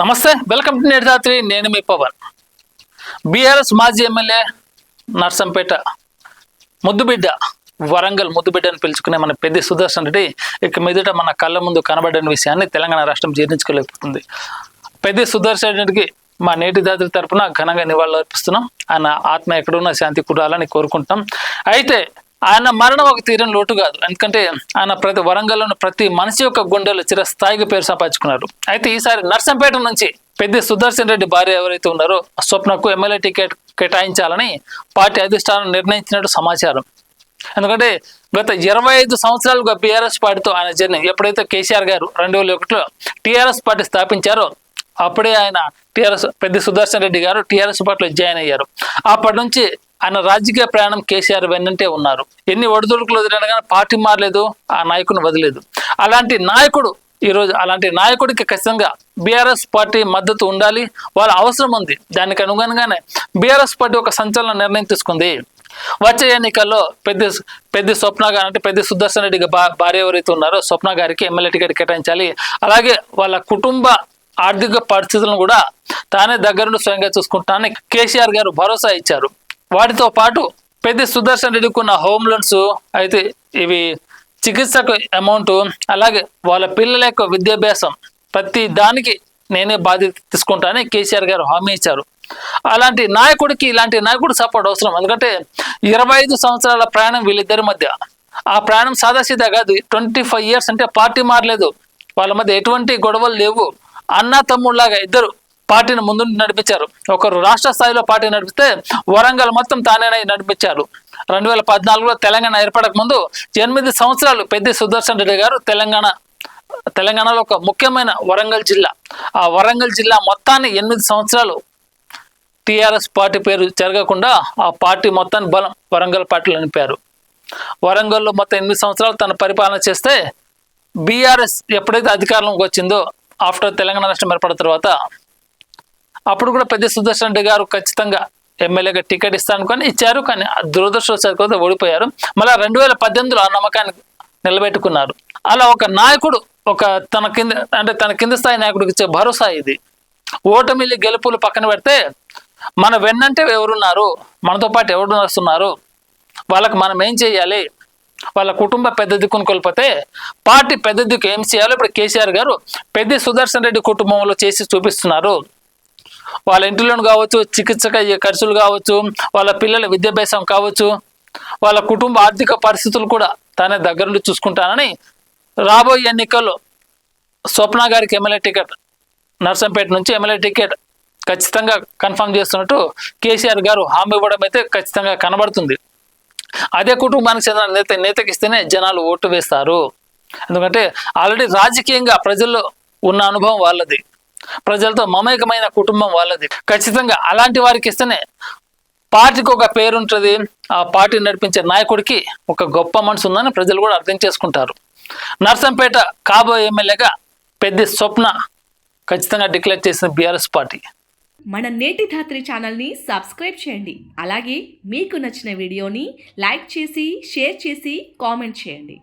నమస్తే, welcome to నేటి నేను మీ పవన్. బీఆర్ఎస్ మాజీ ఎమ్మెల్యే నర్సంపేట ముద్దుబిడ్డ, వరంగల్ ముద్దుబిడ్డ అని పిలుచుకునే మన పెద్ది సుదర్శన్ రెడ్డి ఇక మీదట మన కళ్ళ ముందు కనబడిన విషయాన్ని తెలంగాణ రాష్ట్రం జీర్ణించుకోలేకపోతుంది. పెద్ది సుదర్శన్ రెడ్డికి మా నేటి దాతృ తరపున ఘనంగా నివాళులు అర్పిస్తున్నాం. ఆయన ఆత్మ ఎక్కడున్నా శాంతి కురాలని కోరుకుంటాం. అయితే ఆయన మరణం ఒక తీరని లోటు కాదు, ఎందుకంటే ఆయన వరంగల్లోని ప్రతి మనిషి యొక్క గుండెలు చిరస్థాయిగా పేరు సంపాదించుకున్నారు. అయితే ఈసారి నర్సంపేట నుంచి పెద్ది సుదర్శన్ రెడ్డి భార్య ఎవరైతే ఉన్నారో స్వప్నకు ఎమ్మెల్యే టికెట్ కేటాయించాలని పార్టీ అధిష్టానం నిర్ణయించినట్టు సమాచారం. ఎందుకంటే గత 25 సంవత్సరాలుగా బీఆర్ఎస్ పార్టీతో ఆయన జర్నీ. ఎప్పుడైతే కేసీఆర్ గారు 2001లో టీఆర్ఎస్ పార్టీ స్థాపించారో అప్పుడే ఆయన పెద్ది సుదర్శన్ రెడ్డి గారు టీఆర్ఎస్ పార్టీలో జాయిన్ అయ్యారు. అప్పటి నుంచి ఆయన రాజకీయ ప్రయాణం కేసీఆర్ వెన్నంటే ఉన్నారు. ఎన్ని ఒడిదుడుకులు వదిలినా కానీ పార్టీ మారలేదు, ఆ నాయకుడిని వదిలేదు. అలాంటి నాయకుడికి ఖచ్చితంగా బీఆర్ఎస్ పార్టీ మద్దతు ఉండాలి, వాళ్ళ అవసరం ఉంది. దానికి అనుగుణంగానే బీఆర్ఎస్ పార్టీ ఒక సంచలన నిర్ణయం తీసుకుంది. వచ్చే ఎన్నికల్లో పెద్ది స్వప్న గారు, అంటే పెద్ది సుదర్శన్ రెడ్డి భార్య ఎవరైతే ఉన్నారో స్వప్న గారికి ఎమ్మెల్యే టికెట్ కేటాయించాలి. అలాగే వాళ్ళ కుటుంబ ఆర్థిక పరిస్థితులను కూడా తానే దగ్గరుండి స్వయంగా చూసుకుంటానని కేసీఆర్ గారు భరోసా ఇచ్చారు. వాటితో పాటు పెద్ది సుదర్శన్ రెడ్డికి ఉన్న హోమ్ లోన్స్, అయితే ఇవి చికిత్సకు అమౌంట్, అలాగే వాళ్ళ పిల్లల యొక్క విద్యాభ్యాసం, ప్రతి దానికి నేనే బాధ్యత తీసుకుంటానని కేసీఆర్ గారు హామీ ఇచ్చారు. ఇలాంటి నాయకుడు సపోర్ట్ అవసరం. ఎందుకంటే 25 సంవత్సరాల ప్రయాణం వీళ్ళిద్దరి మధ్య. ఆ ప్రయాణం సాదాసీదా కాదు. 25 years అంటే పార్టీ మారలేదు, వాళ్ళ మధ్య ఎటువంటి గొడవలు లేవు. అన్న తమ్ముళ్ళలాగా ఇద్దరు పార్టీని ముందు నడిపించారు. ఒకరు రాష్ట్ర స్థాయిలో పార్టీ నడిపిస్తే వరంగల్ మొత్తం తానే నడిపించారు. 2014లో తెలంగాణ ఏర్పడక ముందు 8 సంవత్సరాలు పెద్ది సుదర్శన్ రెడ్డి గారు తెలంగాణలో ఒక ముఖ్యమైన వరంగల్ జిల్లా, ఆ వరంగల్ జిల్లా మొత్తాన్ని 8 సంవత్సరాలు టీఆర్ఎస్ పార్టీ పేరు జరగకుండా ఆ పార్టీ మొత్తాన్ని బలం వరంగల్ పార్టీలో నింపారు. వరంగల్లో మొత్తం 8 సంవత్సరాలు తన పరిపాలన చేస్తే బీఆర్ఎస్ ఎప్పుడైతే అధికారంలోకి వచ్చిందో ఆఫ్టర్ తెలంగాణ రాష్ట్రం ఏర్పడిన తర్వాత అప్పుడు కూడా పెద్ది సుదర్శన్ రెడ్డి గారు ఖచ్చితంగా ఎమ్మెల్యేగా టికెట్ ఇస్తాను ఇచ్చారు. కానీ దురదృష్టవశాత్తు ఓడిపోయారు. మళ్ళీ 2018లో ఆ నమ్మకాన్ని నిలబెట్టుకున్నారు. అలా ఒక నాయకుడు తన కింద స్థాయి నాయకుడికి ఇచ్చే భరోసా ఇది. ఓటమిల్లి గెలుపులు పక్కన పెడితే మన వెన్నంటే ఎవరున్నారు, మనతో పాటు ఎవరు నడుస్తున్నారు, వాళ్ళకి మనం ఏం చేయాలి, వాళ్ళ కుటుంబ పెద్ద దిక్కును కోల్పోతే పార్టీ పెద్ద దిక్కు ఏం చేయాలో ఇప్పుడు కేసీఆర్ గారు పెద్ది సుదర్శన్ రెడ్డి కుటుంబంలో చేసి చూపిస్తున్నారు. వాళ్ళ ఇంటిలోను కావచ్చు, చికిత్సక ఖర్చులు కావచ్చు, వాళ్ళ పిల్లల విద్యాభ్యాసం కావచ్చు, వాళ్ళ కుటుంబ ఆర్థిక పరిస్థితులు కూడా తానే దగ్గరుండి చూసుకుంటానని రాబోయే ఎన్నికల్లో స్వప్న గారికి ఎమ్మెల్యే టికెట్, నర్సంపేట నుంచి ఎమ్మెల్యే టికెట్ ఖచ్చితంగా కన్ఫర్మ్ చేస్తున్నట్టు కేసీఆర్ గారు హామీ ఇవ్వడం అయితే ఖచ్చితంగా కనబడుతుంది. అదే కుటుంబానికి చెందిన నేతకి ఇస్తేనే జనాలు ఓటు వేస్తారు. ఎందుకంటే ఆల్రెడీ రాజకీయంగా ప్రజల్లో ఉన్న అనుభవం వాళ్ళది, ప్రజలతో మమేకమైన కుటుంబం వాళ్ళది. ఖచ్చితంగా అలాంటి వారికి ఇస్తేనే పార్టీకి ఒక పేరు ఉంటుంది, ఆ పార్టీ నడిపించే నాయకుడికి ఒక గొప్ప మనసు ఉందని ప్రజలు కూడా అర్థం చేసుకుంటారు. నర్సంపేట కాబోయే ఎమ్మెల్యేగా పెద్ది స్వప్న ఖచ్చితంగా డిక్లేర్ చేసిన బీఆర్ఎస్ పార్టీ. మన నేటి ధాత్రి ఛానల్ని సబ్స్క్రైబ్ చేయండి. అలాగే మీకు నచ్చిన వీడియోని లైక్ చేసి, షేర్ చేసి, కామెంట్ చేయండి.